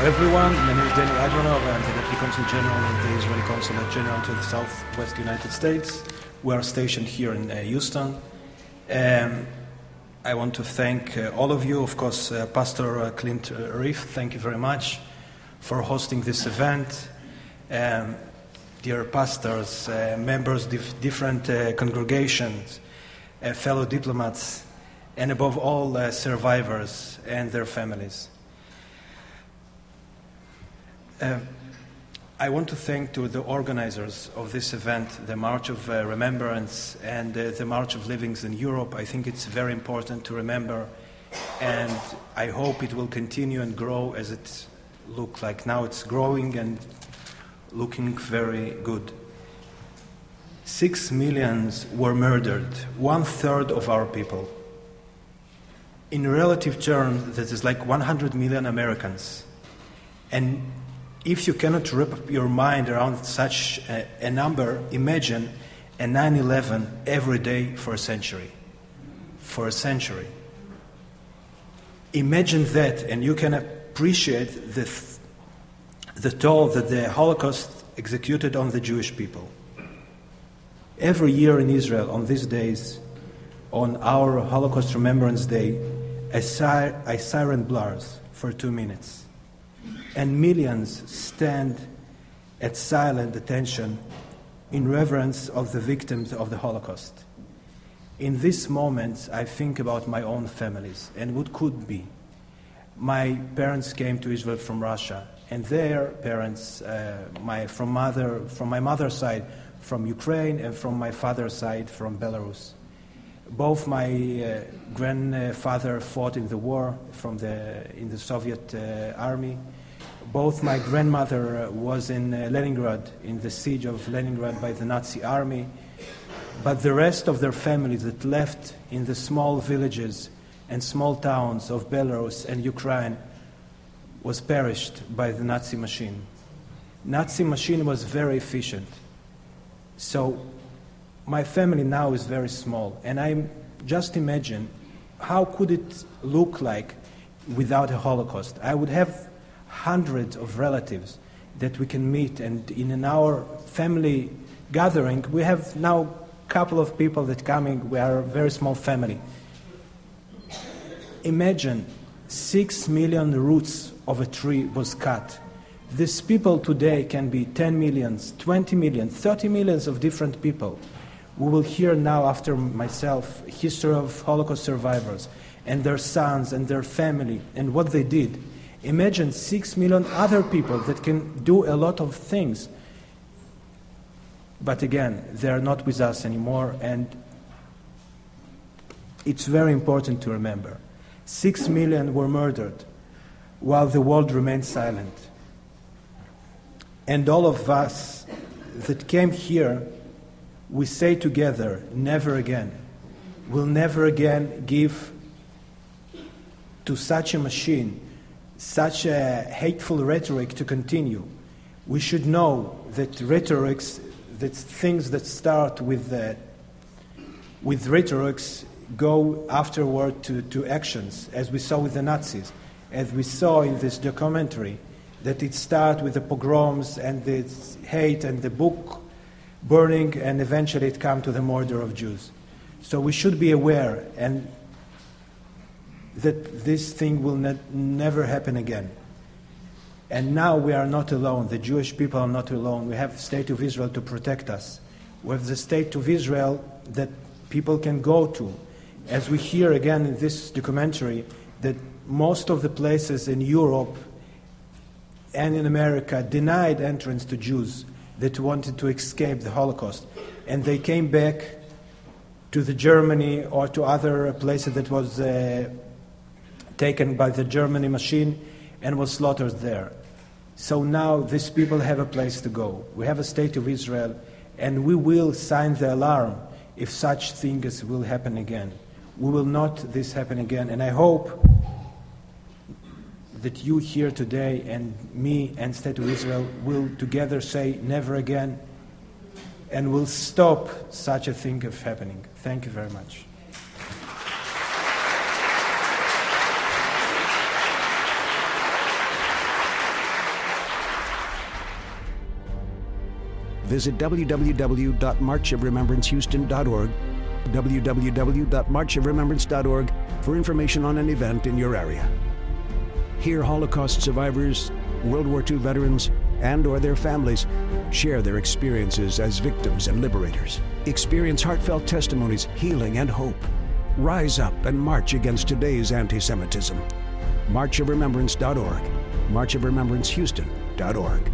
everyone. My name is Agranov. I'm the Deputy Consul General of the Israeli Consulate General to the Southwest United States. We are stationed here in Houston. I want to thank all of you, of course, Pastor Clint Reef, thank you very much for hosting this event. Dear pastors, members of different congregations, fellow diplomats, and above all, survivors and their families. I want to thank to the organizers of this event, the March of Remembrance and the March of Livings in Europe. I think it's very important to remember, and I hope it will continue and grow as it looks like now. It's growing and looking very good. 6 million were murdered, 1/3 of our people. In relative terms, that is like 100 million Americans. And if you cannot wrap your mind around such a number, imagine a 9/11 every day for a century. For a century. Imagine that, and you can appreciate the toll that the Holocaust executed on the Jewish people. Every year in Israel, on these days, on our Holocaust Remembrance Day, a siren blares for 2 minutes. And millions stand at silent attention in reverence of the victims of the Holocaust. In this moment, I think about my own families and what could be. My parents came to Israel from Russia, and their parents, from my mother's side, from Ukraine, and from my father's side, from Belarus. Both my grandfather fought in the war in the Soviet army. Both my grandmother was in Leningrad, in the siege of Leningrad by the Nazi army. But the rest of their families that left in the small villages and small towns of Belarus and Ukraine was perished by the Nazi machine. Nazi machine was very efficient. So my family now is very small, and I just imagine how could it look like without a Holocaust. I would have hundreds of relatives that we can meet, and in our family gathering, we have now a couple of people that coming. We are a very small family. Imagine 6 million roots of a tree was cut. These people today can be 10 million, 20 million, 30 millions of different people. We will hear now, after myself, history of Holocaust survivors and their sons and their family and what they did. Imagine 6 million other people that can do a lot of things. But again, they are not with us anymore, and it's very important to remember. 6 million were murdered while the world remained silent. And all of us that came here, we say together, never again. We'll never again give to such a machine such a hateful rhetoric to continue. We should know that rhetorics, that things that start with rhetorics go afterward to actions, as we saw with the Nazis, as we saw in this documentary, that it started with the pogroms and the hate and the book burning, and eventually it came to the murder of Jews. So we should be aware and that this thing will never happen again. And now we are not alone. The Jewish people are not alone. We have the State of Israel to protect us. We have the State of Israel that people can go to. As we hear again in this documentary, that most of the places in Europe and in America denied entrance to Jews that wanted to escape the Holocaust. And they came back to the Germany or to other places that was taken by the Germany machine and was slaughtered there. So now these people have a place to go. We have a State of Israel, and we will sound the alarm if such things will happen again. We will not this happen again, and I hope that you here today and me and State of Israel will together say never again, and will stop such a thing of happening. Thank you very much. Visit www.marchofremembrancehouston.org, www.marchofremembrance.org for information on an event in your area. Hear Holocaust survivors, World War II veterans, and/or their families share their experiences as victims and liberators. Experience heartfelt testimonies, healing, and hope. Rise up and march against today's anti-Semitism. Marchofremembrance.org, marchofremembrancehouston.org.